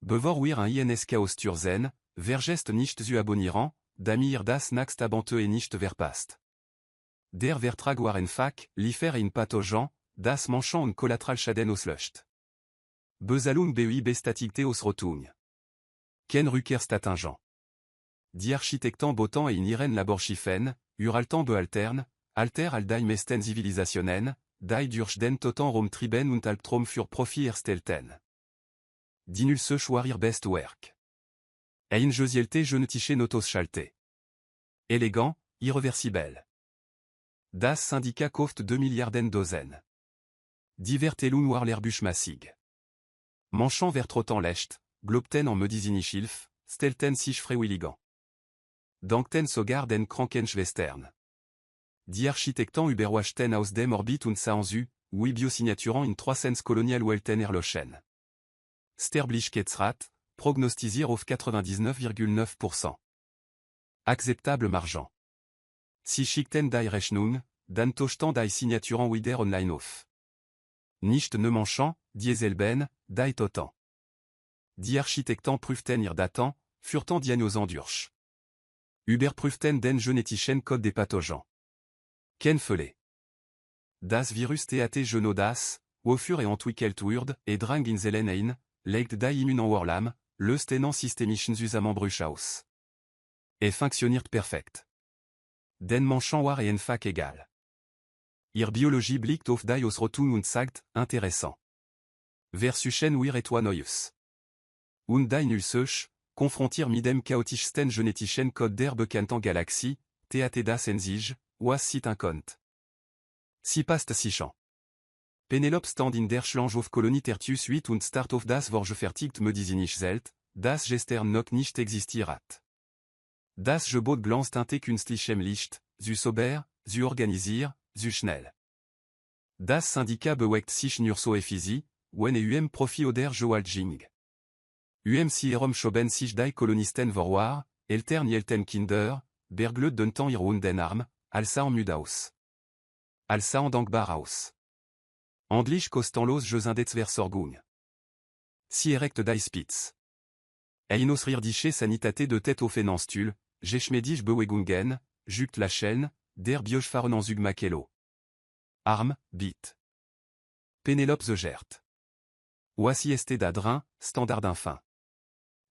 Bevor wir ein INSK aus Turzen, vergest nicht zu abonnieren, damit das nächste Abenteuer nicht verpasst. Der Vertrag war einfach, liefer in Pathogen, das Manchon und Kollateralschaden auslöscht. Bezahlung BUIB statigte aus Rotung. Ken Rückerstattingen. Die Architekten Botan et in Iren Laborchifen, Uraltan bealtern, alter al die meisten Zivilisationen, die durch den Toten rumtrieben und Albtraum für Profi erstelten. Die Nulsech war ihr best work. Ein Josielte genetiche notos schalte. Élégant, irreversibel. Das Syndicat kauft 2 Milliarden Dosen. Divertelun war l'Airbus massig. Manchant vertrotan lecht, globten en medizinischilf, stelten sich freiwilligan. Dankten sogar den Krankenschwestern. Die Architekten überwachten aus dem Orbit und saenzu, oui biosignaturan in 300 Kolonial Welten erloschen. Sterblichkeitsrat, prognostisiert auf 99,9%. Acceptable margent. Si schickten die Rechnung, dann tochten die Signaturen wieder online auf. Nicht ne manchant, dieselben, die Toten. Die Architekten prüften ihr Daten, furten diagnosen durch. Überprüften den genetischen Code des Pathogen. Ken Fele. Das Virus TAT genodas, wofür entwickelt wird, drang in Zellen ein, legt die Immunanwarlam, lösten systemischen Zusammenbruch. Fonctioniert perfekt. Den Manchant war einfach egal. Ihr Biologie blickt auf die Ausrotung und sagt, intéressant. Versuchen wir etwa Neues. Und die Nulsech, konfrontiert mit dem chaotischsten genetischen Code der bekannten Galaxie, TAT das Enzige, was sieht un Kont. Si passt sichant. Penelope stand in der Schlange auf Kolonie Tertius 8 und start auf das Vorgefertigt medizinisch zelt, das gestern noch nicht existiert. Das Gebot glanzt inte künstlichem Licht, zu sober, zu organisiert, zu schnell. Das Syndicat bewegt sich nur so effisi, wenn Profi oder Joalging. Si schoben sich die Kolonisten vorwar, eltern jelten Kinder, berglöd den temps ihre den Arm, alsa en Mudaus. Alsa en dankbar aus. Andlich kostenlos Josindets Versorgung. Si erect die Spitz. Einos rirdische sanitate de tête au Fenanstul, Geschmedisch Bewegungen, jupt la chaîne, der Biochfarenanzug Makelo. Arm, bit. Pénélope Zegert. Voici d'adrin, standard infin.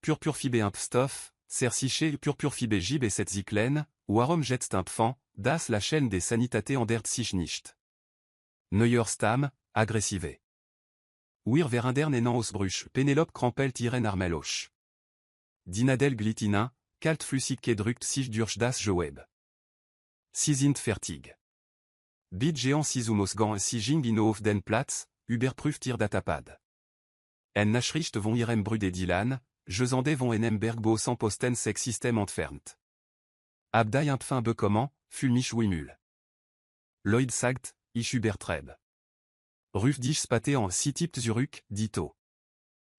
Purpurfibe impstoff, cersiché purpurfibe gib et cette ziclène, warum jetst impfan, das la chaîne des sanitate andert sich nicht. Neuer Stam, agressive. Wir verindern enant Ausbruch, Pénélope krampelt iren armeloch. Dinadel glitinin, kalt flüssig gedrückt sich durch das Gewebe. Sie sind fertig. Bit géant sisumosgan sijing ino auf den Platz, überprüft ihr Datapad. En Nachricht von ihrem Brüder Dylan, Jesande von einem Bergbo sans posten sex System entfernt. Abdai impfin bekommen, fulmich wimul. Lloyd sagt, ich übertreb. Ruf dich spate en si typt zurück, dito.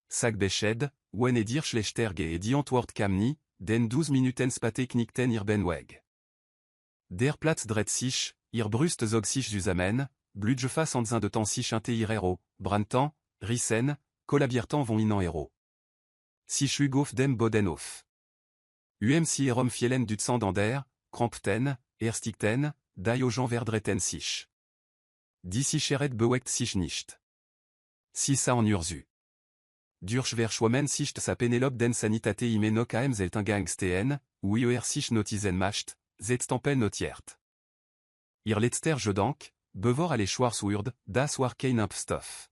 Sag beched, wen dir schlechter et die Antwort kamni, den 12 Minuten spate knickten ihr Benweg. Der Platz dreht sich, ihr Brust zog sich zusammen, blutgefass en zin de temps sich inte ihr Hero, Brantan, Rissen, Collabiertan von inan Hero. Sich auf dem Boden auf. Si erom fielen du Zandander, Krampten, Erstigten, Diogen verdreten sich. Die sicheret bewegt sich nicht. Si sa en urzu. Durch verschwommen sich sa Penelope den sanitate imenok am zeltengangsten, wie sich notizen macht, Zetstampel notiert. Ihr letzter Gedank, bevor alle Schwarzwürd, das war kein Impfstoff.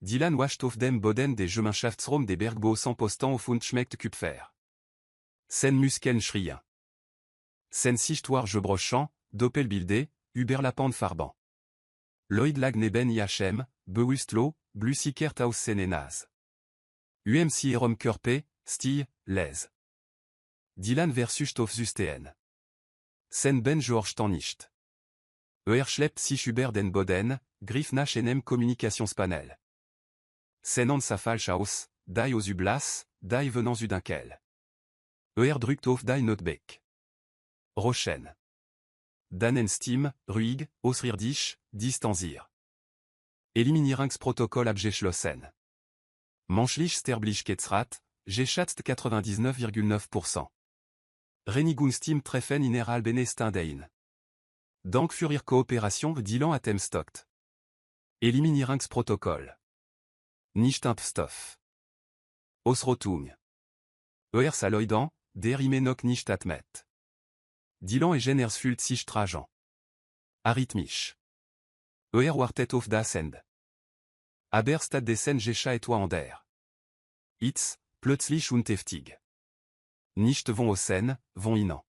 Dylan wascht auf dem Boden des Gemeinschaftsraum des Bergbo sans postan auf und schmeckt Kupfer. Sen Muskeln schrien. Sen Sicht war gebrochant, Doppelbilde, Überlappend farban. Lloyd lag neben IHM, bewusstlo, blusikert aus seinen Nas. Si erom körpe, stil, les. Dylan versus Stoffsysteen. Sen ben George nicht. Schleppt sich über den Boden, griff nach einem Kommunikationspanel. Sen an sa falsch aus, die aus Ublas, die venant zu Dunkel. Drückt auf die Notbeck. Rochen. Danen Steam, ruhig, ausrirdisch, distanzier. Eliminierungsprotokoll abgeschlossen. Menschlich Sterblichkeitsrat, geschätzt 99,9%. Reinigungsteam treffen innerhalb Benestein. Dank für Ihre Kooperation Dylan Atemstocht. Eliminierungsprotokoll. Nicht Impfstoff. Ausrotung. Saloidan, der noch nicht atmet. Dylan Genersfüllt sich trajan. Arrhythmisch. Wartet auf das Ende. Aber stattdessen geschah en der. It's, plötzlich und heftig. Nicht von außen, von innen.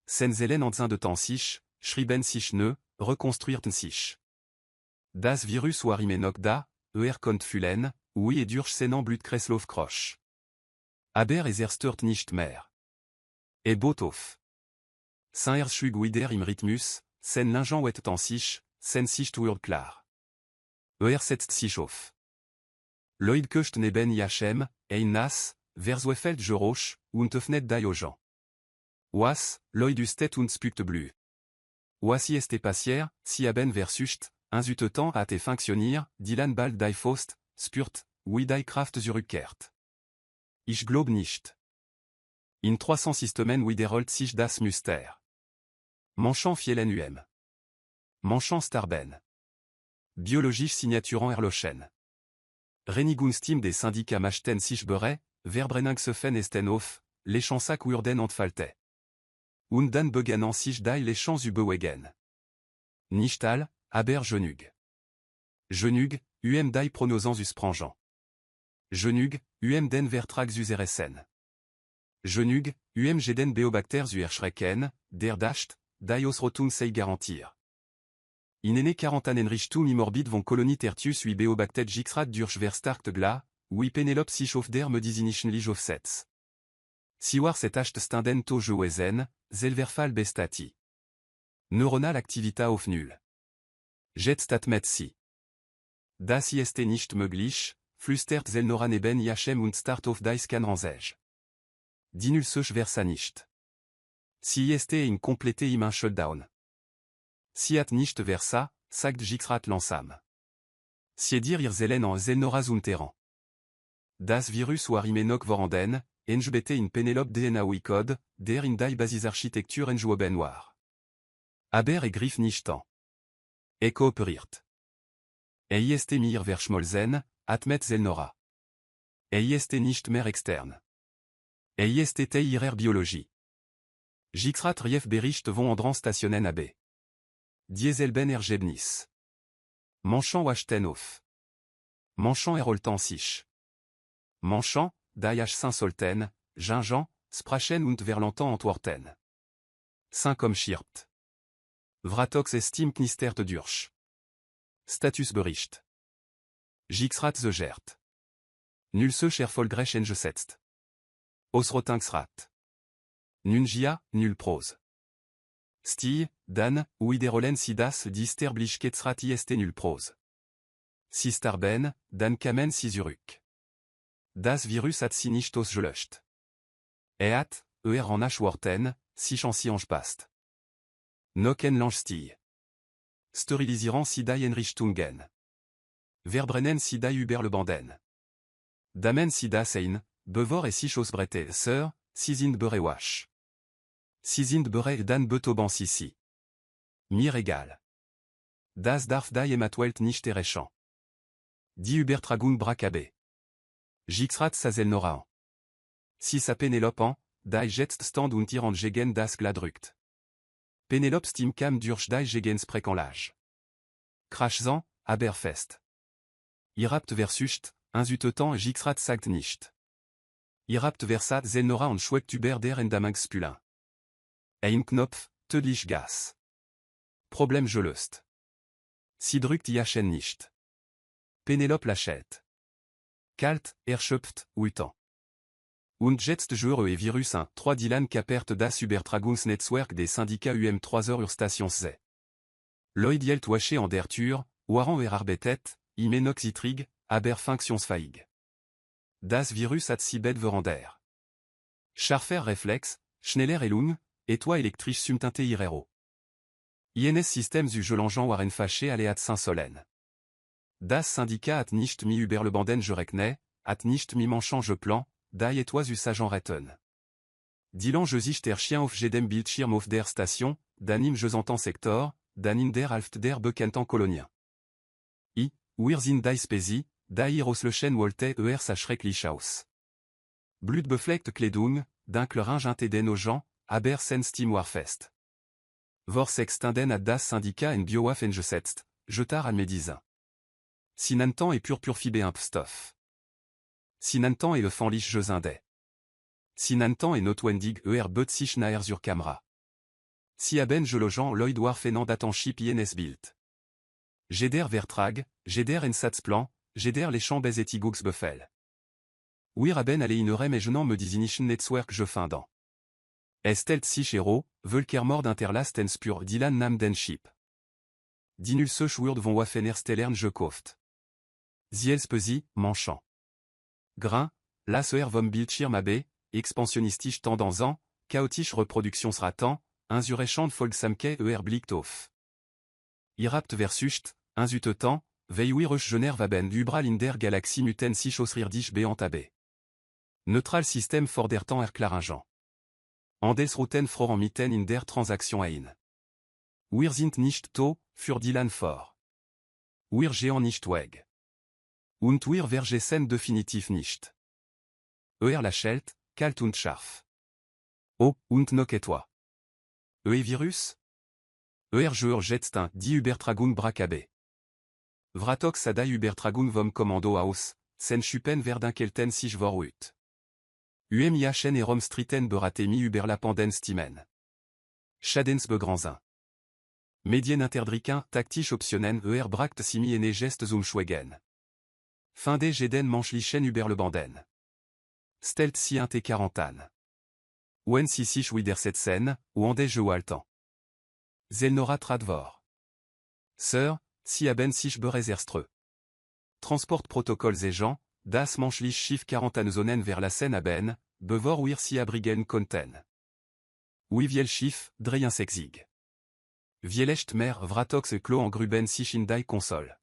Senzelen en train de temps sich, schrieben sich ne, reconstruirten sich. Das Virus war immer noch da, kommt fühlen, oui et durch seinen Blutkreislauf kroch. Aber stört nicht mehr. Bot auf. Sein Schwig wieder im Rhythmus, sen Lingen wet en sich, sen sich tuur klar. Setzt sich auf. Lloyd köcht neben Yachem, ein nas, verzwefeld geroch, und öffnet die Augen. Was, Lloyd ustet und spukt blü. Voici este passier, si haben versucht, temps à te fonctionnier, Dylan bald die Faust, spurt, wie die Kraft zurückkehrt. Ich glaub nicht. In 300 Systemen wiederholt sich das Muster. Manchant fielen Manchant starben. Biologisch signaturan erloschen. Reinigungsteam des syndicats machten sich bere, Verbrenungsöfen esten auf, les Chansack urden entfalte. Und dann begannen sich die les Champs überwegen. Nicht all, aber genug. Genug, die pronosans usprangeant. Genug, den Vertrags useressen. Genug, jeden Beobacters erschrecken, der Dacht, die Ausrotung sei garantir. In ene 40 Richtung morbid von Kolonie Tertius wie Beobactet Gixrat durch Verstarkt gla, wie Penelope sich auf der medizinischen Lich aufsetzt. Si war cet acht stinden to gewesen, selverfall bestati. Neuronal activita auf null. Jet atmet si. Das ist nicht möglich, flüstert Zelnora neben Yachem und start auf die Scanranzej. Die null sech versa nicht. Si ist in complete im shutdown. Si at nicht versa, sagt Gixrat langsam. Si dir ihr Zelen en Zelnora zunteran. Das Virus war immer noch vorhanden, NGBT in Penelope DNA Code, der in die Basisarchitektur entgehoben war. Aber griff nicht an. Kooperiert. Ist mir verschmolzen, atmet Zelnora. Ist nicht mehr extern. Ist ihrer Biologie. Gixrat rief Bericht von andran stationen AB. Dieselben Ergebnis. Manchant wachten auf. Manchant erolten sich. Manchant, die Saint-Solten, Gingan, Sprachen und Verlantan Antworten. Saint comme schirpt. Vratox estime knistert durch. Statusbericht. Gixrat zegert. Nulse erfolgreich eingesetzt. Ausrotingsrat. Nungia, null prose. Stie, dan, wiederholen si das die Sterblichkeitsrat ist null prose. Si starben, dan kamen si zurück. Das Virus hat sie nicht ausgelöscht. Hat, en Ashworten, si chansiange passt. Noken lange stie. Sterilisieren si die Enrichtungen. Verbrennen si die Überlebenden. Damen si das ein, bevor si ausbrete sir, si sind berewasch. Si sind bere dan betoban si. Mir egal. Das darf die ematwelt nicht errechen. Die Übertragung brakabe. Gixrat sa Zelnora. Si sa Penelope an, die jetzt stand und tirant gegen das gladrückt. Penelope stim kam durch die gegen sprekanlage. Krachzan, aber fest. Irapt versucht, temps Gixrat sagt nicht. Irapt versat Zelnora und schweigt über der Endamangspulin. Ein Knopf, tödlich Gas. Problem gelöst. Si drückt Yachem nicht. Penelope l'achète. Kalt, erschöpft, uitant. Und jetzt Jure et Virus 1, 3 Dylan kapert das Übertragungsnetzwerk des syndicats UM3 Urstations. Lloyd Yelt waché en der Tür, Waran arbeitet, imenoxitrig, aber funktionsfähig. Das Virus hat si bed verander. Scharfer Reflex, schneller Elung, toi électrisch sumtinte irero. INS Systems u Gelangean waren fâché aléat Saint-Solen. Das Syndicat hat nicht mi Überlebenden gerekne, at nicht mi manchant je plan, die et ois usagent retten. Dilan je sich der chien auf jedem Bildschirm auf der Station, danim je entends sector, danin der alft der bekentan kolonien. Wir sind die Spezi, die Roslöchen wollte sa schrecklich aus. Blutbefleckt Kleidung, d'Inklerin inteden aux gens, aber sen Steam Warfest. Vor sextinden ad das Syndicat en Biowaffen gesetzt, jetar an Médizin. Sinantan et purpurfibé impstoff. Sinantan et le fanlich jesindais. Sinantan et notwendig betzich naer zur camera. Si aben je logeant Lloyd Warfenant datanship Bilt. Jeder Vertrag, Jeder en Satzplan, Jeder les champs et Igux Buffel. Wir haben alle inerem et je n'en me disinischen Netzwerk je findant. Estelt sich hero, Völkermord interlasten spur Dylan nam den Ship. Dinul sech wurd von Waffener stellern je koft. Zielspezi, manchant. Grain, las vom Bildschirm AB, expansionistisch tendance en, chaotisch reproductionsratant, insurrechant Volksamke blickt auf. Irapt versucht, inzutetant, Veiwirech Gener Vaben Ubral in der Galaxie muten sich ausrirdich beant AB. Neutral System fordertant Erklaringen. Andesrouten froren mitten in der Transaction ein. Wir sind nicht to, für Dylan for. Wir gehen nicht weg. Und wir vergessen definitiv nicht. Lachelt, kalt und scharf. Oh, und noch etwa. Virus? Jeur jetztin, die Übertragung brakabe. Vratok sada Übertragung vom Kommando aus, sen schupen verdinkelten sich vorut. UMIHN erom striten beratemi Überlapenden stimen. Schadens begranzin. Medien interdriquin, tactisch optionen bracht simi ene gestes schwegen. Fin des jeden manchlichen Überlebanden. Stelt si int quarantan. Wen si sich widersetzen, ou ande je waltan. Zelnora tradvor. Sir, si aben sich bereserstreux. Transport protocoles et gens, das manchlich schiff 40 zonen vers la Seine aben, bevor wir si abrigen konten. Oui viel schiff, dreien sexig. Vielecht mer vratox et clos en gruben sich in die console.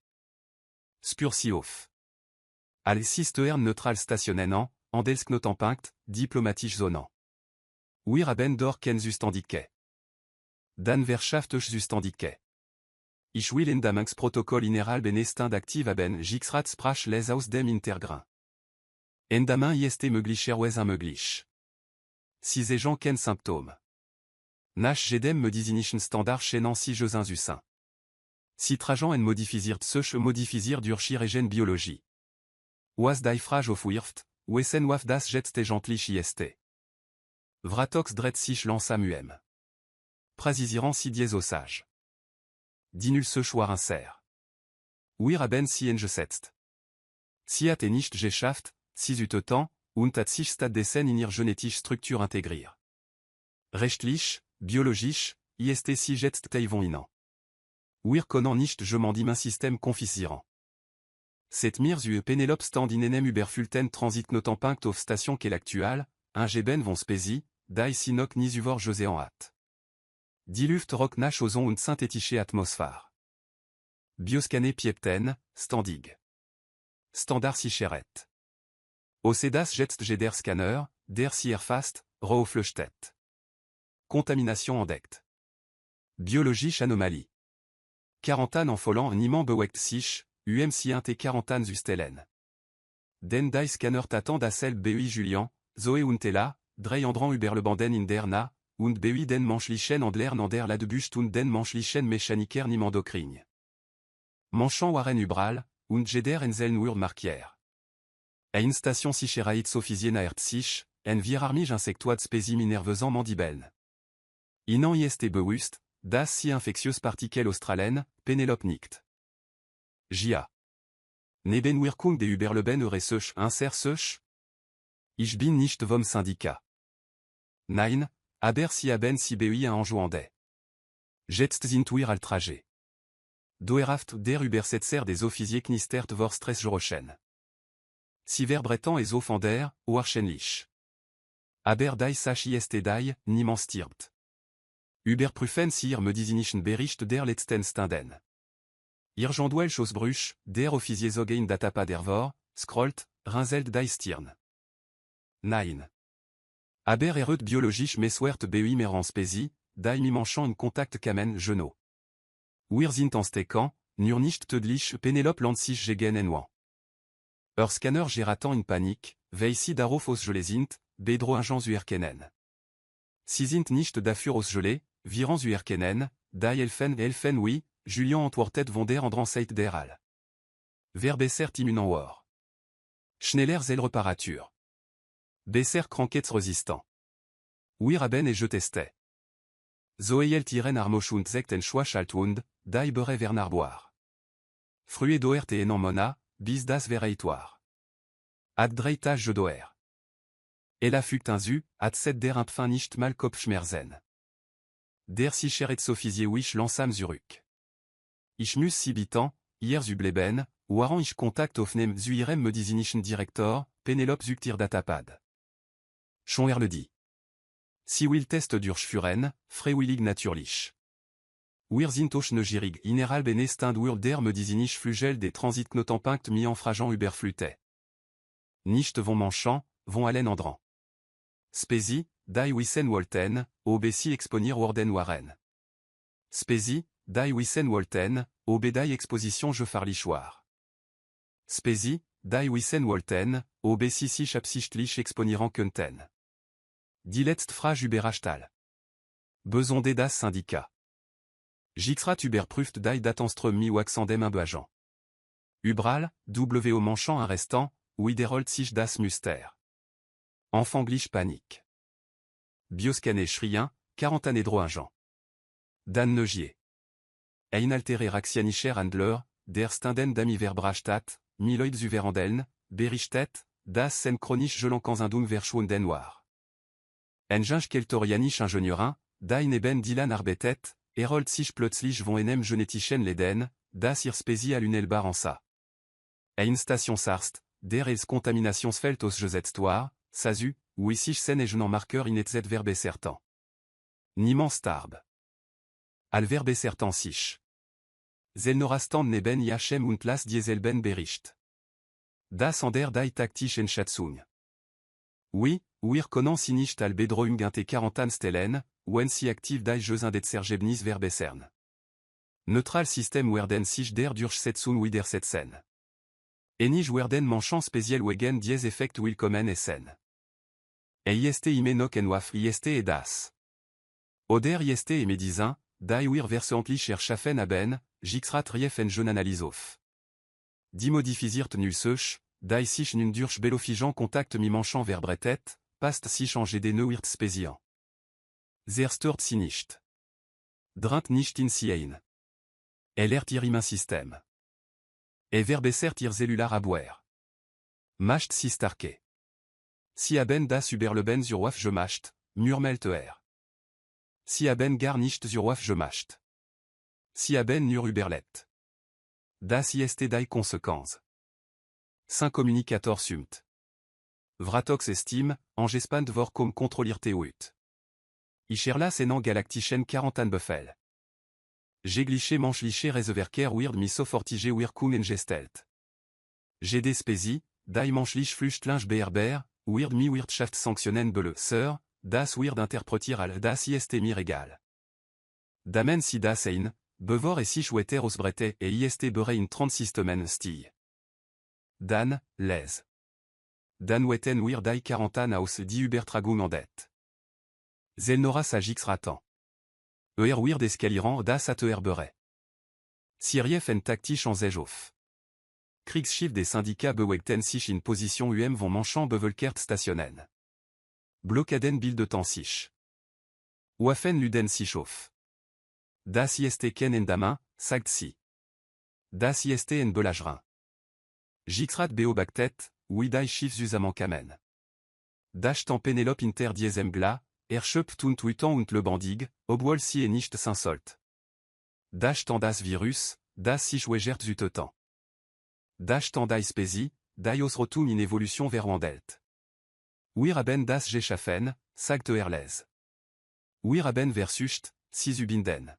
Spur si off. Al sistern neutral stationnen andelsk notampunkt, diplomatisch zonant. Wir haben dor ken zustandike. Dan Verschaftech zustandike. Ich will in damanx Protokoll ineral benestin d'active aben jixrat sprach les aus dem intergrain. Endamin ist möglicher wes un möglich. Si et gens ken symptômes. Nach jedem me disinischen standard chenant si jeux insusin. Si trajan en modifisiert sech modifisiert durchir egen biologie. Was die Frage auf wirft, wesen waf das jetste gentlich ist. Vratox dret sich lansamuem. Prasisiran si dies osage. Dinul sech war inser. Wir haben si en gesetzt. Si at nicht geschafft, si utetan, und at sich stad desen in ihr genetische Struktur integrier. Rechtlich, biologisch, ist si jetst teivon inan. Wir connant nicht je m'en un système confisirant. Cette mirs Penelope stand in enem überfulten transit notampunkt auf station qu'est l'actual, un geben von spezi, die sinok ni uvor joséan hat. Diluft rock nach ozon und synthétische atmosphère. Bioscané piepten, standig. Standard sicheret. Ocedas jetst der scanner, der sierfast, rooflechtet. Contamination endect. Biologisch anomalie. Quarantan en folant niman bewekt sich, si int 40 ustelen. Den die scanner t'attend à celle BUI Julian, Zoé untela, drei andran Überlebanden in der na, und BUI den manchlichen andler nander la debucht und den manchlichen mechaniker nimandokrigne. Manchant waren ubral, und jeder en zeln ur markier. Eine station sicherait sophisier naert sich, en vir armige insectoide spési minervesan mandibeln. Inan ist bewusst, das si infectieuse partikel australen, Penelope nicht. J.A. Neben Wirkung de Überleben sech inser sech? Ich bin nicht vom Syndikat. Nein, aber si haben si BUI un enjouandais. Jetzt sind wir al trajet. Doeraft der Übersetzer des Officiers knistert vor Stressgerochen. Si verbretant es offender, oarchenlich. Aber die Sach ist die, niemand stirbt. Überprüfen si me disinischen Bericht der letzten Stunden. Irgendwelch Ausbrüch, der Officier zogein datapa dervor, scrollt, Rinzelt die Stirn. Nein. Aber biologisch Messwert BUI Meranspesi, die Mimanchant und Contact Kamen Genot. Wir sind ansteckant, nur nicht tödlich Penelope Lanzich gegen Enwan. Scanner geratant in Panique, Veisi darauf ausgelé sind, Bedro Ingens Uerkenen. Sie sind nicht dafür ausgelé, Virans Uerkenen, die Elfen oui, Julian Antwortet von der Andranseit der All. Verbessert immunant war. Schneller Reparatur. Besser Krankheits resistant. Wir haben et je testais. Zoeyel Tiren Armoschund Zekt en Schwachaltwund, die Bere Vernarboir. Frue doert et enan mona, bis das Vereitoire. Ad dreitage je doer. Ella fugt un zu, ad set der Impfin nicht mal Kopfschmerzen. Der sicheret sophisie wish lansam zurück. Ich muss sibitan, hier zubleben, waran ich Kontakt aufnem zuirem medizinischen Direktor, Penelope zuktir datapad. Schon le dit. Si will test durchführen, freiwillig natürlich. Wir sind auch neugierig inneral benestend der medizinischen Flügel des Transitknotenpunkt mis en fragent überflutet. Nicht von manchant, von allen andran. Spesi, die wissen wollten, obesi exponir worden waren. Spesi, die wissen wollten, obedei exposition je farlichoir. Spesi, die wissen wollten, obesi sich absichtlich exponieren könnten. Die letzte Phrase überrascht. Besoin das Syndicat. Jixrat überprüft die Datenström mi waxandem imbeagent. Ubral, wo manchant un restant, wiederholt sich das Muster. Enfangliche panique. Bioscané Schrien, 40 années droingent. Dan Neugier. Ein alteré Raxianischer Handler, der Standen d'Amiverbrachtat, Miloid Zuverandeln, Berichtet, das sen chronisch Jolankensindung verschwunden war. Enginge Keltorianisch Ingenieurin, die neben Dylan Arbetet, Herold sich plötzlich von einem genetischen Leden, das ihr Spesi à l'unelbar en sa. Ein Station Sarst, der els Contaminationsfeld aus Gesetztoire, Sazu, où ici sen et jenan marqueur inetzet verbe certain. Niemand starb. Al verbe certain sich. Zelnorastand neben Yachem und las dieselben Bericht. Das an der die taktisch en Schatzung. Oui, wir können sie nicht al bedrohung te 40 stellen, wenn sie aktiv die jeux indetsergebnis verbessern. Neutral system werden sich der Durchsetzung widersetzen. Enig werden manchant speziell wegen dies effekt willkommen essen. IST ime nok en waf IST et das. Oder IST et médizin, die wir versentlich erschaffen haben, jixrat rief en jeune analyse auf. Die modifisiert nu sech, die sich nun durch belofigeant contact mi manchant verbretet, past sich en gd wirt spezian. Stört sie nicht. Drint nicht in sien. Ihr system. Verbessert ihr cellular aboer. Macht si starke. Si haben das überleben zur waf gemacht, murmelt Si haben gar nicht zur waf gemacht. Si haben nur überlebt. Das ist die Konsequenz. Saint communicator sumt. Vratox estime, engespand vor comme controlirte uit. Icherlas enan galaktischen 40 Buffel. Jegliche manchliche Reseverker weird misofortige wirkung engestelt. GD spesi, die manchlich flüchtlinge berber, weird mi Wirtschaft sanctionen bele sir, das weird interpretier al das ist mir egal. Damen si das ein, bevor et si chouetter osbrete et ist bere in 36 temen stille. Dan, les. Dan wetten weird die 40 aus die Übertragung en det. Zelnora sagix ratan. Weird escaliran das at bere. Sirief en tactisch en zejof. Kriegsschiff des syndicats bewegten sich in position von manchant bevelkert stationen. Blockaden bilde sich. Waffen luden sich auf. Das ist ken en damin, sagt si. Das ist en belagrin. Jixrat beobactet, widai schiff zusammen kamen. Das tan Penelope inter diesem gla, Erschöpft und uitant und le bandig, obwohl sie nicht s'insolt. Das tan das Virus, das sich wegert zutetan. Das tan die Spesi, die Osrotum in Evolution verwandelt. Wir haben das geschaffen, sagt les. Wir haben versucht, sie zu binden.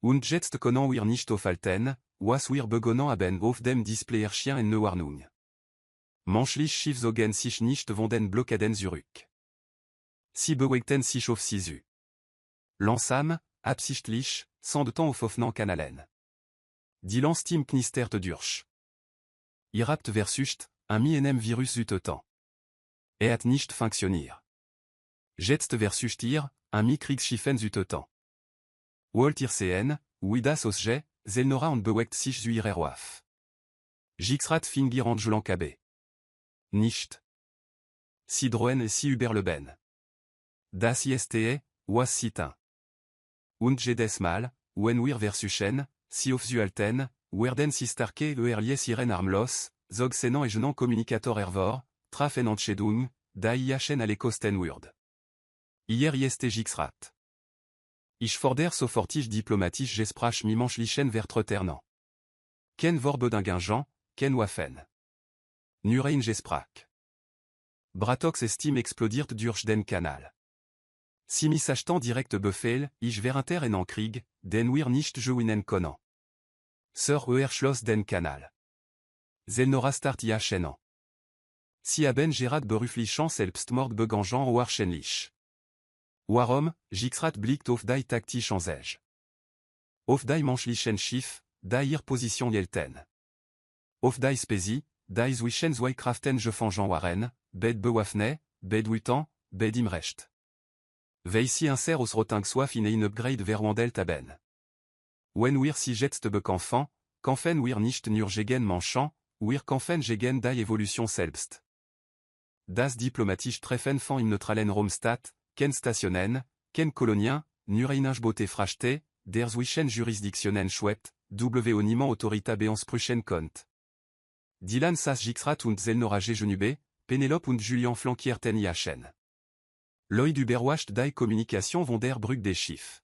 Und jetzt können wir nicht aufhalten, was wir begonnen haben auf dem Display erschien in Neuwarnung. Menschlich Schiefzogen sich nicht von den Blockaden zurück. Sie bewegten sich auf sie zu. Langsam, absichtlich, sans de temps auf offenen Kanalen. Die Langstim knistert durch. Ihr habt versucht, ein Virus zu töten. Hat nicht funktioniert. Jetzt versucht ihr, ein Kriegsschiffen zu töten. Wollt ihr sehen, wie das aussieht, Zelnora und bewegt sich zu ihrer Waffe. Jixrat fingir Angelan KB. Nicht. Si drohen si überleben. Das ist was sitin. Und jedes Mal, wenn wir versuchen, si aufzuhalten, werden sie starke erlies ihren armlos, zog senan et genant communicator ervor, trafen Entschädung, da iachen alle Kosten wird. Hier ist Jixrat. Ich fordere so fortig diplomatisch gesprach mi menschlichen vertroternant. Ken vorbedingingen, ken waffen. Nurein gesprach. Bratox estime explodiert durch den Kanal. Si mi sachtan direkt Befehl, ich verinter en Krieg, den wir nicht jouinen können. Sir Schloss den Kanal. Zelnora start iachenan. Si haben Gerard beruflichen selbstmord begangen wahrscheinlich. Warum, Jixrat blickt auf die taktisch Ansage. Auf die menschlichen Schiff, die ihre Position hielten. Auf die Spezi, die zwischen zwei Kraften gefangen waren, bed bewaffnet, bed wutan, bed im Recht. Weissi inser aus Roting soif in ein Upgrade verwandelt haben. Wenn wir si jetzt bekämpfen, kämpfen wir nicht nur gegen Menschen, wir kämpfen gegen die Evolution selbst. Das diplomatisch Treffen von im neutralen Raumstadt, ken Stationen, ken Kolonien, nur einige Bote frachte, der zwischen Jurisdiktionen schwebt, wo niemand Autorita beanspruchen kommt. Dylan Sass Jixrat und Zelnora Genube, Penelope und Julian flankierten iachen. Lloyd überwacht die Kommunikation von der Brücke des Schiff.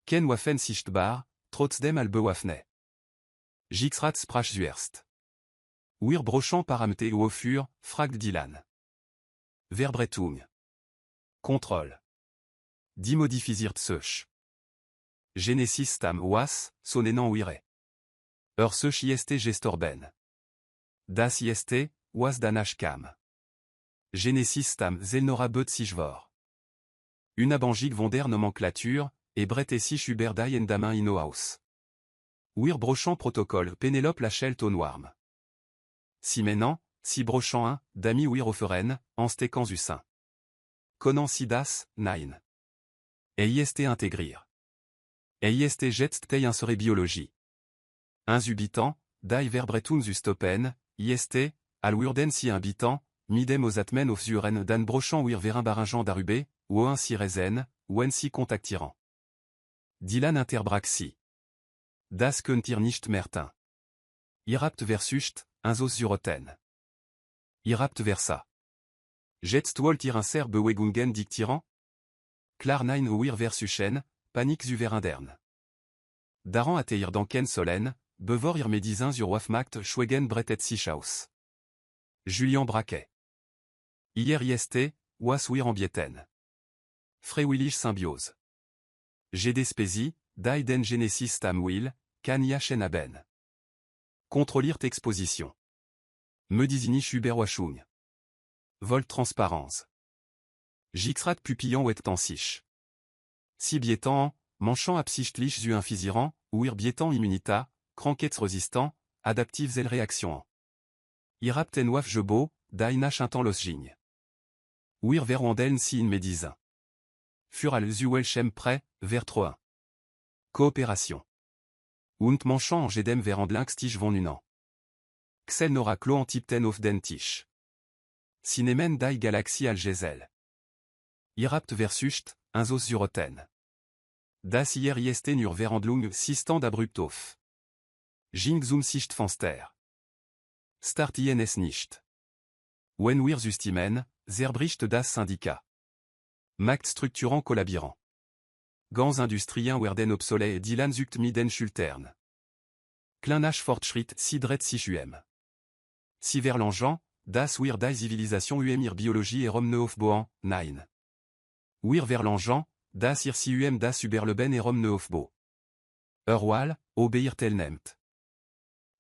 Ken waffen sichtbar, trotzdem al bewaffnet. Jixrat sprach zuerst. Wir brauchen Paramte wofür, fragt Dylan. Verbreitung. Contrôle. Die modifisiert sich. Genesis tam was, sonenan wire. Sech ist gestorben. Das ist, was danach kam. Genesis tam Zelnora bet sich vor. Une abangig von der nomenclature, et bret et sich über die Endamin in Haus. Wir brauchen protocole Penelope Lachel Tonwarm. Si maintenant, si brauchen un, dami wir offeren, en stekans du sein. Conan si das, nein. Est intégrir. Est jetzt tei insere biologie. Un zubitant, die verbretun zu stoppen, ist, al wurden si habitant, midem aux atmen of zuren dan brochan wir verin baringen darube, ou un si rezen, ou en si contactirant. Dylan interbraxi. Das könnt ihr nicht merten. Ihr habt versucht, un zos zuroten. Ihr habt versa. Jetzt wollt ihr inser bewegungen diktieren? Klar nein wir versuchen, panique zu verindern. Daran atteir danken solen, bevor ihr medizin zur wafmacht schwegen bretet sich aus. Julian Braquet. Hier ist, was wir ambieten. Freiwillig Symbiose. GD Spezi, die den Genesis tam will, kan iachen haben. Contrôliert exposition. Medizinich Überwachung. Vol transparence. Jixrat pupillant ou sich. Si bietan, manchant absichtlich zu infisiran, ou ir bietan immunita, krankets resistant, adaptive zel réaction. Irapten waf jebo, die nach intan los jing. Wir verwandeln si in medizin. Fur al zuelchem prêt, vers 3. Coopération. Und manchant en gedem verandlingstig von unan. Xel noraclo antipten of dentich. Cinemen die galaxie al gezel. Irapt versucht, un zos zuroten. Das hier ist nur verandlung sistand abruptof. Jing zum sicht fanster. Start ins nicht. Wenn wir zustimen, zerbricht das Syndicat. Macht structurant collaborant. Gans industrien werden obsolets et Dylan zukt miden schultern. Kleinach fortschritt si dret sich Si verlangeant, das wir die Zivilisation ir biologie et rom neufboan, nein. Wir verlangeant, das ir si das überleben et rom neufbo. Wal, obéir tel nemt.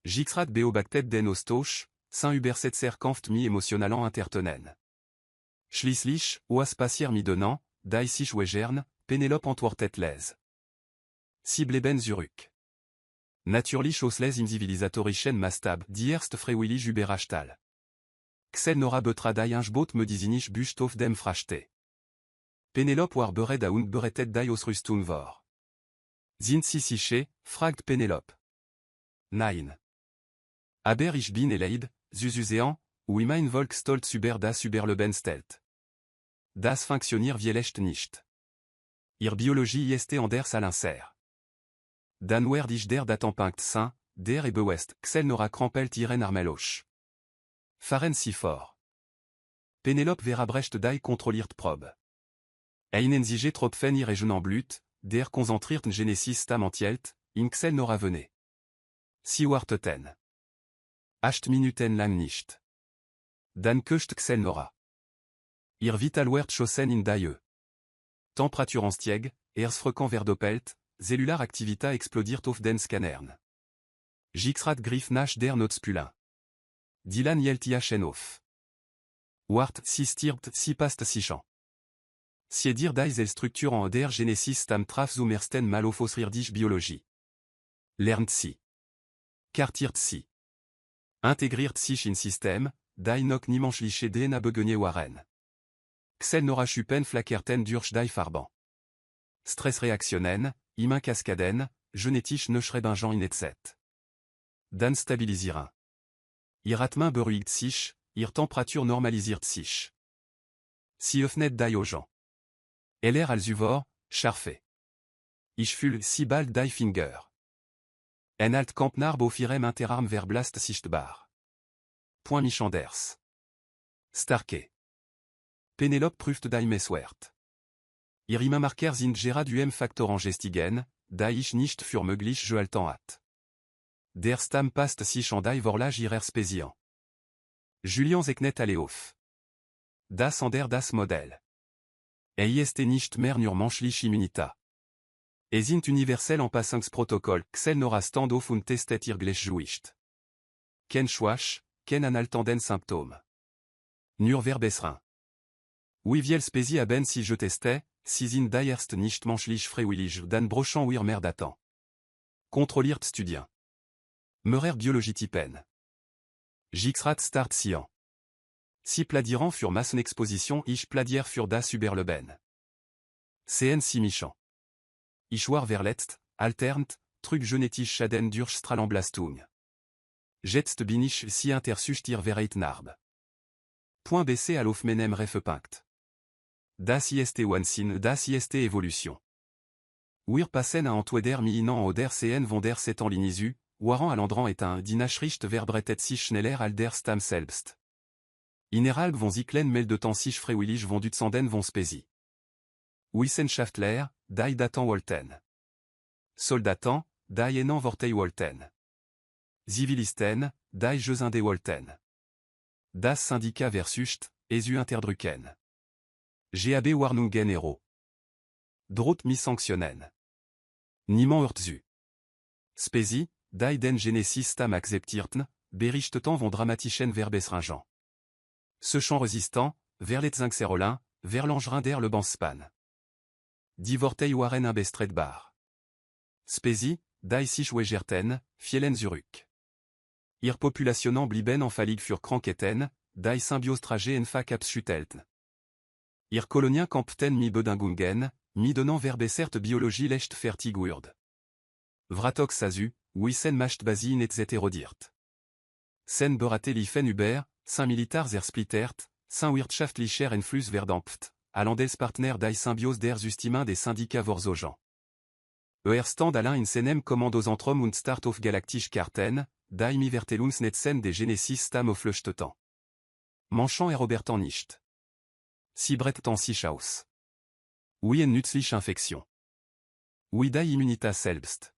Jixrat beobactet den ostoch, Saint Übersetzer Kampft mi emotionalant intertenen. Schließlich, oas passier mi donnant, die sich wegern, Pénélope antwortet les. Si bleben Zurück. Natürlich ausles im civilisatorischen Mastab, die erst freiwillig überrastal. Xel nora betra die Ingebot me disinich bucht auf dem Frachte. Pénélope war bered und beretet die Ausrüstung vor. Sind sie sicher, fragt Pénélope. Nein. Aber ich bin eleid, Zuzusean, wie mein Volk stolz über das Überleben stellt. Das funktioniert vielleicht nicht. Ihr Biologie ist anders alinser. Dan werd ich der Datenpunkt Saint, der et bewest, Xel nora krampelt ihren Armeloch. Faren si fort. Pénélope verabrecht die kontrolliert Probe. Einen sich tropfen ihre Jeunen blut, der konzentriert Genesis stamentielt, in Xel nora vene. Si warteten. 8 Minuten lang nicht. Dan köcht Xel nora. Ihr vital werd schossen in die. Temperature anstieg, Frekant verdoppelt, Zellular activita explodiert auf den Scannern. Jixrat griff nach der Notspulin. Dylan Yeltiachen auf. Wart si stirbt si past si champ. Sie dir die Structure en der Genesis tam traf zum ersten Mal auf ausrirdich Biologie. Lernt si. Kartiert si. Integriert sich in System, die noch niemensliche den abegenie waren. Xel nora schupen flackerten durch die Farben. Stressreaktionen, imain cascaden, genetisch neschrebenjan in etc. Dan stabilisieren. Ihr Atmen beruhigt sich, ihr Temperatur normalisiert sich. Si öffnet die Augen. LR als Uvor, scharfe. Ich fühl si bald die Finger. En alt Kampnarb auf ihrem Interarm verblast sichtbar. Point mich anders. Starke. Pénélope prüft die Messwert. Ihr Marker sind gerade Faktor angestiegen, die ich nicht für möglich gehalten hat. Der Stam passt sich an die Vorlage ihrer Spezien. Julian Zeknet alle auf. Das ander das Modell. Ist nicht mehr nur menschlich Immunita. Sind universell en passants Protokoll, Xel nora stand auf und testet ihr Gleichgewicht. Ken schwach, ken analtanden Symptome. Nur verbessern. Wie viel Spezie haben si je testais, si sind die erst nicht menschlich freiwillig dan brochant wir mer datant. Kontrolliert studien. Meurer Biologietypen. Jixrat start sian. Si pladiran für Massenexposition ich pladier für das Überleben. CN si michant. Ich war verletzt, alternt, Trug genetisch Schaden durch Strahlenbelastung. Jetzt bin ich si intersuchtir vereit narb. Point BC à auf menem refepunkt. Das ist Wahnsinn, das ist Evolution. Wir passen à entweder mi-inan oder CN von der Setan linisu, waren à l'endran est un die Nachricht verbreitet sich schneller als der Stamm selbst. Innerhalb von Zyklen meldet sich freiwillig von Dutzenden von Spezie. Wissenschaftler, die Daten wollten. Soldaten, die enan vortei wollten. Zivilisten, die Gesinde wollten. Das Syndicat versus, esu interdrücken. GAB Warnungen Hero. Droht mi sanctionen. Niemand hört zu. Spezie, die den Genesis tam acceptierten, berichteten von dramatischen Verbesringen. Ce champ résistant, vers les Zinxerolin, vers l'Angerin der Lebanspan. Die Vortei waren imbestreitbar. Spezie, die sich wegerten, fielen zurück. Ihr Populationen blieben anfällig für Krankheiten, die Symbiostraje enfach abschüttelten. Ihr Kolonien kampften mi Bedingungen, mi donnant verbessert Biologie lecht fertig wird. Vratok sazu, wissen macht basin et heterodiert. Sen berate lifen über, Saint militars splittert, Saint wirtschaftlicher Enfluss verdampft, allendes Partner die Symbiose der Systemen des Syndicats vorzogen. Stand allein in seinem Kommandosentrum und Start auf galaktisch Karten, die mi Vertelungsnetzen des Genesis stam auf Flöchtetan. Manchant Robertan nicht. Si brettan sich aus. Wie en nützlich Infektion. Wie die Immunita selbst.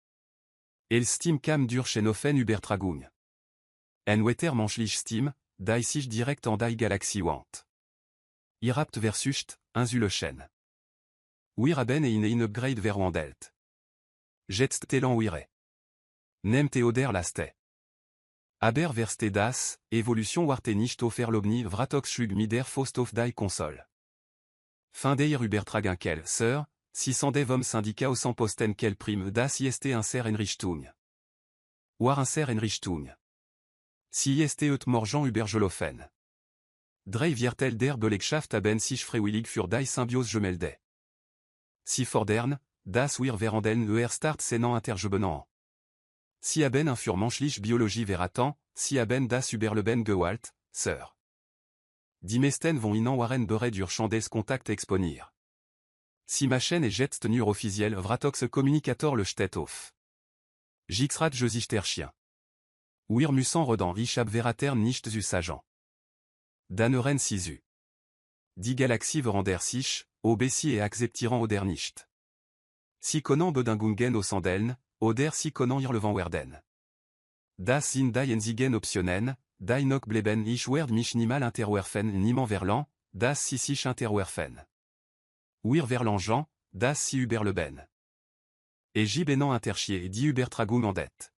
El Stim kam durch Offen Übertragung. En wetter menschlich Stim, die sich direkt an die Galaxie want. Ihr habt versus, Insulchen. Wir haben in Upgrade verwandelt. Jetzt telan wire. Nem Theoder laste. Aber verste das, Evolution warte nicht Verlobni Vratox Schug Mider Faust auf die Console. Fin der Übertragen Sir, 600 vom Syndicat au 100 Posten quel prime das ist Inser Enrichtung. War Inser Enrichtung. Si ist et Morgan Übergelofen. Drei Viertel der Belegschaft haben sich freiwillig für die Symbiose gemelde. Si fordern, das wir verandeln Start senant intergebenant. Si haben un furmenschlich Biologie veratan, si haben das Überleben gewalt, Sir. Die meisten vont inan waren bered urchandes contact exponir. Si ma chaîne est jet tenur officiel Vratox communicator le stet auf. Jixrat Josichterchien. Wir musan rodan richab veratern nicht us agent. Daneren sisu. Die Galaxie verander sich, obessi et acceptiran oder nicht. Si konan bedingungen au sandeln, oder si konan irlevant werden. Das in die enzigen optionen, die nok bleben ich werd mich nimal interwerfen niemand verlan, das si sich interwerfen. Wir verlangeant, das si überleben. Et jibenant interchier die Übertragung andet.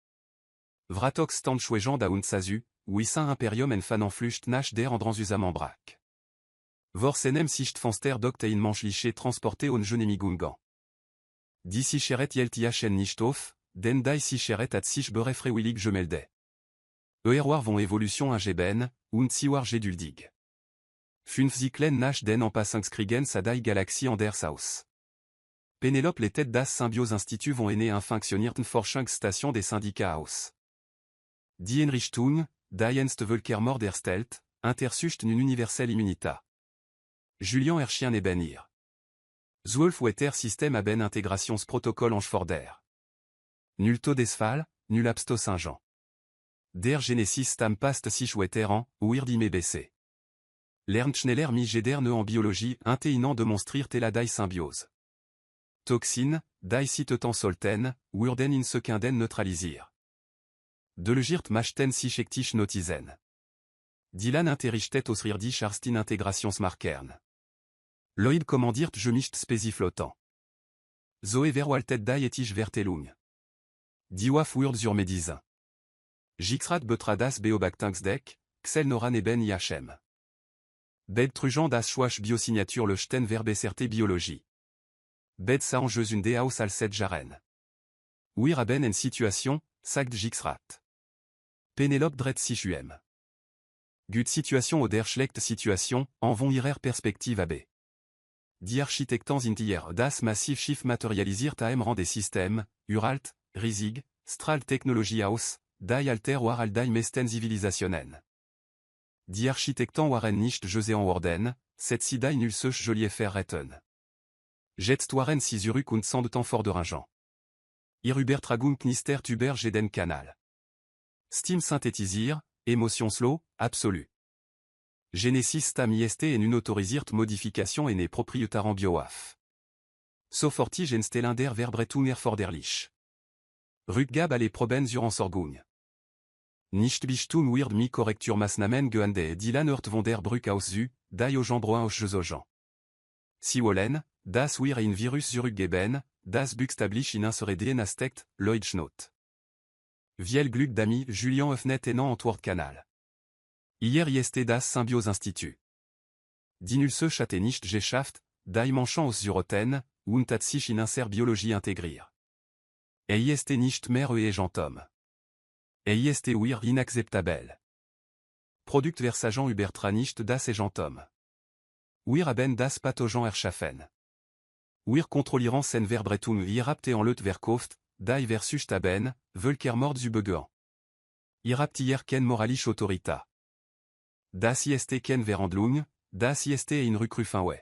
Vratox stand schwegend da und sazu, oui saint imperium en fanan flucht nach der andrans usamambrak. Vor senem sicht fanster doct ein manchliche transporté on genemigungan. Die sicheret yeltiachen nicht auf, den die sicheret at sich berefrewillig gemelde. War vont évolution ingeben, und siwar geduldig. Fünf ziklen nach den en passangskrigen sa die Galaxie an der Saus. Pénélope les têtes das Symbiose Institut vont aider un fonctionnierten Forschungsstation des syndicats aus. Die Enrichtung, die Enst Völkermord der Stelt, intersucht nun universelle immunita. Julian Herchien et Benir. Zwölf wetter système aben intégrations protocole angeforder. Nulto desfal, nul absto Saint-Jean. Der Genesis stam past sich wetteran, ouirdime bc. Lernschneller mi gederne en biologie inteinant demonstrir teladai symbiose. Toxine, die sitetan solten, wurden in sekinden neutralisir. Delegirt machten sich ektisch notizen. Dylan interrichtet osrirdich arstin integrationsmarkern. Lloyd commandirt gemicht spesiflottant. Zoe verwaltet die etich vertelung. Diwaf wurd sur medizin. Jixrat betradas beobactingsdeck, xel noran eben ihm. Bed trugen das schwach biosignature le sten verbeserte biologie. Bed sa enjeus une deaus al set jaren. Wir haben en situation, sagt Jixrat. Pénélope dret sich Gut situation oder schlecht situation, en vont irer perspective ab. Die architectans intier das massif schiff materialisiert am rang des systèmes, uralt, risig, stral technologie aus, die alter war al die mesten civilisationen. Die architectans waren nicht gesean worden, cette si die nul sech jolier fer retten. Jetzt waren si zurück und sans de temps fort de ringent. Irübertragung knister tuber jeden canal. Steam synthétisir, émotion slow, absolue. Genesis stam ist en une autorisiert modification en proprietaran bioaf. Sofortig en stellinder verbretung erforderlich. Rückgab alle Proben sur Sorgung. Nicht bichtun wird mi korrektur Maßnahmen geande Dylan hört von der Brück aus zu, die Ojambroin aus Gesojan. Si wollen, das wir ein Virus zurückgeben, das buchstablich in unsere DNA steckt, Lloyd Schnott. Viel Glück d'ami Julian Öffnet enant Antwort Canal. Hier ist das Symbiose Institut. Die Nulse chatte nicht geschafft, die manchant aus Zuroten, und hat sich in unser Biologie integriert. Ist nicht mehr gentom. Ist wir inacceptabel. Produkt versagen übertra nicht das gentom. Wir haben das Pathogen erschaffen. Wir kontrollieren sen Verbreitung irapt en leut verkauft, die versus taben, Völkermord zu begehen. Irapt hier ken moralisch autorita. Das ist ken Verhandlung, das ist in Rückrufen.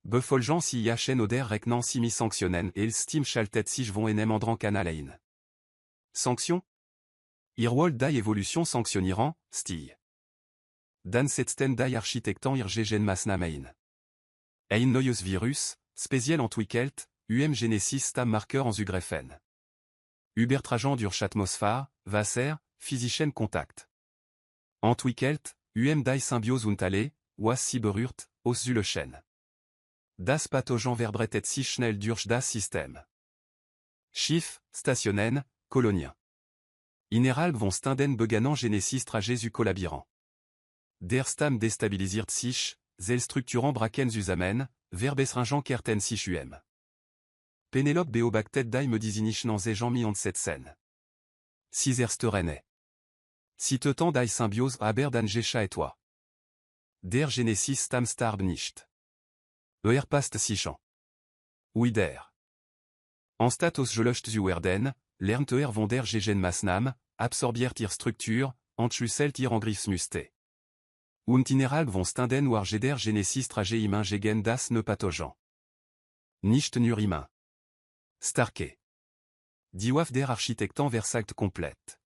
Befolgen si jachen oder reknan simi sanctionen el stim schaltet sich von enem andran canalein. Sanction? Irwol die Evolution sanctionniran, stil. Dan setzten die architectan irgegen Maßnahmen. Ein neues Virus, spécial entwickelt, Genesis stam marqueur en zugrefen. Übertragen durch Atmosphäre, Wasser, physischen Kontakt. Entwickelt, die Symbiose und alle, was sie berührt, aus Löschen. Das Pathogen verbreitet sich schnell durch das System. Schiff, Stationen, Kolonien. Innerhalb von Stinden begannen Genesis trajet Zukolabirant. Der Stam déstabilisiert sich, Zellstrukturen braken zusammen, verbesringen kerten sich Pénélope Beobactet die Medizinischnan Jean mi cette scène. Six ersterene. Si te temps die Symbiose aber dan Gescha et toi. Der Genesis Stam starb nicht. Passt sichant. Oui der. Anstatt aus gelöscht zu werden, lernt von der Gegen Maßnahmen, absorbiert ihr Struktur, entschlüsselt ihr Angriffsmuste. Und innerhalb von Stinden war der Genesis trajet imain gegen das ne pathogen. Nicht nur imain. Starke. Die Waf der Architekten versagt komplett.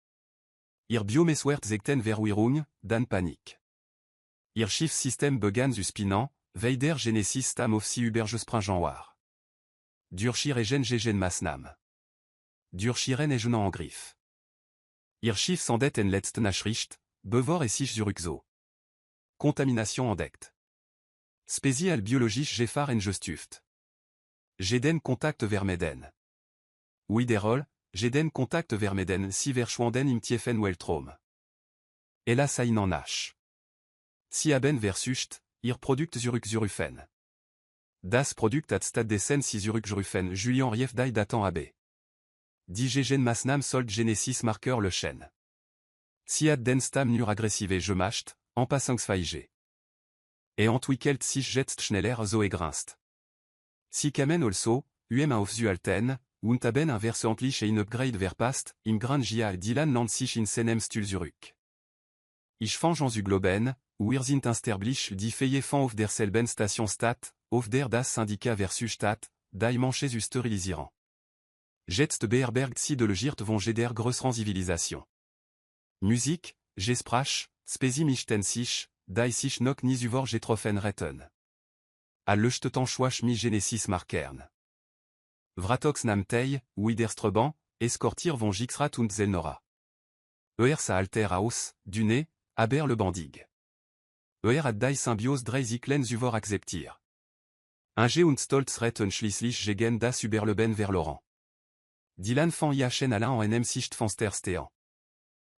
Ihr Biomeswert zegten Verwirrung, dan Panik. Ihr Schiffssystem begann zu spinnen, weil der Genesis Stam auf sie übergesprungen war. Durch Regen gegen Maßnahmen. Durch ihren eigenen Angriff. Ihr Schiff sendet en letzten Nachricht, bevor es sich zurückzo. Contamination entdeckt. Spezial biologisch Gefahr en gestuft. Jeden Kontakt vermeden. Widerol, Jeden Kontakt vermeden si verschwanden im Tiefen Weltraum. Hélas einen nach. Si haben versucht, ihr Produkt zurückzurufen. Das Produkt hat stattdessen si zurückgerufen Julian Rief die Daten AB. Die Gegen Maßnahmen sollt Genesis marqueur le chen. Si hat den Stam nur aggressive gemacht, anpassungsfähig. Et entwickelt sich jetzt schneller so grinst. Si kamen also, aufzuhalten, und haben ein versantliche in Upgrade verpasst, im Grand Gia Dylan land sich in seinem Stul zurück. Ich fange zu globen, wir sind unsterblich die Fähigkeit auf derselben Station Stat, auf der das Syndicat versus Stat, die Manche zu sterilisieren. Jetzt beherbergt sie de legiert von jeder größeren Zivilisation. Musik, gesprach, spezimischen sich, die sich noch nie über getroffen retten. Allechtet schwach mi Genesis markern. Vratox namtei, Widerstreben, escortir von Gixrat und Zelnora. Sa alter aus, Dune, aber le bandig. Hat die Symbiose drei Zyklen über akzeptier. Inge und Stolz retten schließlich gegen das Überleben verloren. Dylan fan Yachen Alain en nem Sicht fanster stean.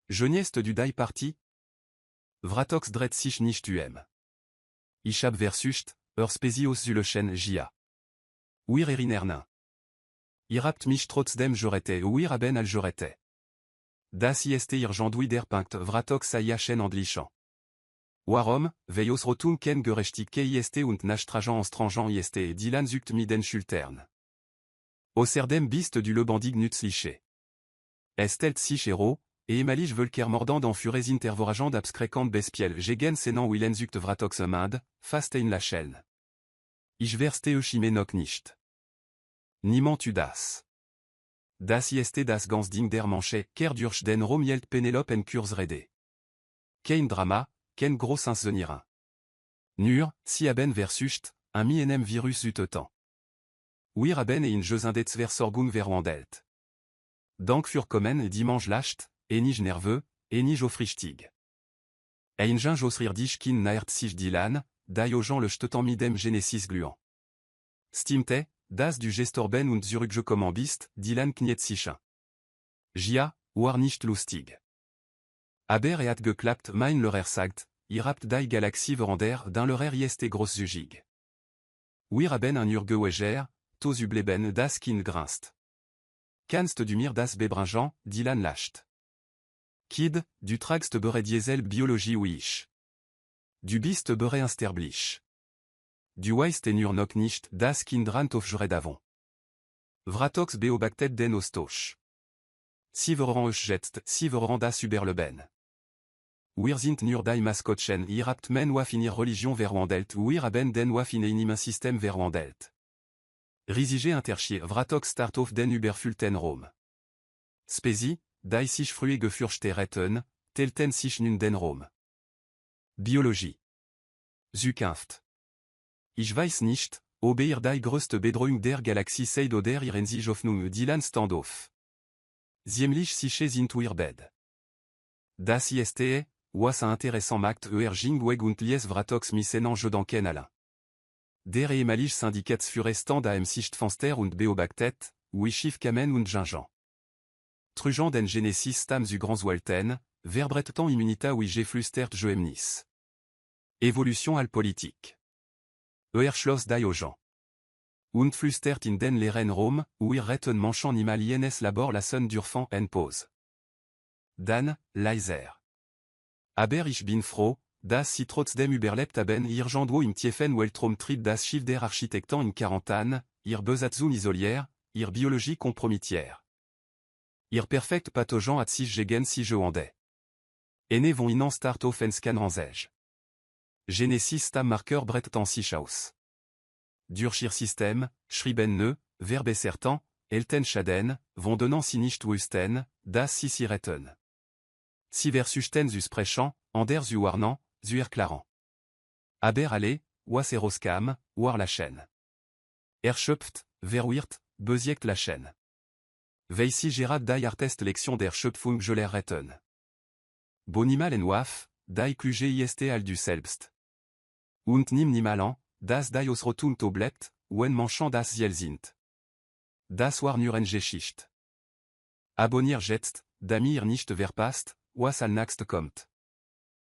Geniest du die Partie? Vratox dreht sich nicht Ich hab versucht, Spesios Zulechen Gia. Wir erinnern. Ihr habt mich trotzdem gerettet wir haben al gerettet. Das ist irgent der Punkt Vratox a Yachen andlichen. Warum, veios rotum ken gerechtigke ist und nachtragen anstrangen ist Dylan zuckt mi den Schultern. Außerdem bist du le bandig nützliche. Stellt sich hero, et emalige Völker mordant en fures intervoragend abskrekant bespiel gegen senan willen zuckt Vratox mind, fast in lachen. Ich verste chime noch nicht. Niemand tu das. Das ist das ganz Ding der Manche, ker durch den Romielt Penelope en Kurs rede. Kein Drama, kein gros insonirin. Nur, si haben versucht, un mi enem virus utetan. Wir haben in Versorgung verwandelt. Dank für kommen dimanche lacht, nicht nerveux, nicht aufrichtig. Ein osrir dich kin naert sich Dylan, die Ojan le stetan midem Genesis gluant. Stimte, das du gestorben und zurückgekommen bist, Dylan kniet sich'n. Gia, war nicht lustig. Aber hat geklappt mein Lehrer sagt, ihr habt die Galaxie verander d'un Lehrer ist großzügig. Wir haben ein Urgeweger, tos übleben das Kind grinst. Kannst du mir das bebringen, Dylan lacht. Kid, du tragst bere diesel Biologie wish. Du bist bere unsterblich. Du weißt nur noch nicht, das Kind rant auf davon. Vratox beobactet den Ostoch. Sie verran euch jetzt, sie verran das Überleben. Wir sind nur die Maskottchen, ihr habt men waf in ihr Religion verwandelt, wir haben den waf in ein System verwandelt. Riesige Interchier Vratox start auf den überfüllten Raum. Spezi, die sich frühe gefürchte retten, telten sich nun den Raum. Biologie. Zukunft. Ich weiß nicht, ob die größte Bedrohung der Galaxie seid oder ihren sich Hoffnung Dylan Standoff. Ziemlich sicher sind wir bed. Das ist was intéressant macht Jing weg und lies Vratox missen je danken Alain. Der ehemalige Syndikats für Stand am Sicht Fanster und Beobactet, Wischif Kamen und Gingan. Trugen den Genesis stam zu Grandswalten, Verbrettan immunita wie geflüstert Joemnis. Évolution allpolitique. Schloss die Ogen. Und flüstert in den Leren Rom, où ir retten manchant nimal ienes labor la son durfan en pause. Dan, Leiser. Aber ich bin froh, dass sie trotzdem überlebt haben irgendwo im Tiefen Weltraumtrieb das Schiff der Architekten in Quarantan, ihr Besatzung isolière, ihr Biologie compromittière. Ihr perfekt pathogen at sich gegen si je wande. Ene von inan start auf en scan ranzej. Genesis stam marker bret en sich aus. Durchir System, schrieben ne, verbe certain, elten schaden, von donnant si nicht wüsten, das si si retten. Si versuchten zu sprechen, anders zu warnen, zu erklaren. Aber alle, was eroskam, war la chaîne. Erschöpft, verwirrt, besiegt la chaîne. Weissi Gerard die Artest Lection der Schöpfung geler retten. Bonimal en waf, die kluge ist al du selbst. Und nim nimalan, das die ausrotunt oblebt, wen manchant das ziel sind. Das war nur en Geschicht. Abonnier jetzt, damit ihr nicht verpasst, was al nächste kommt.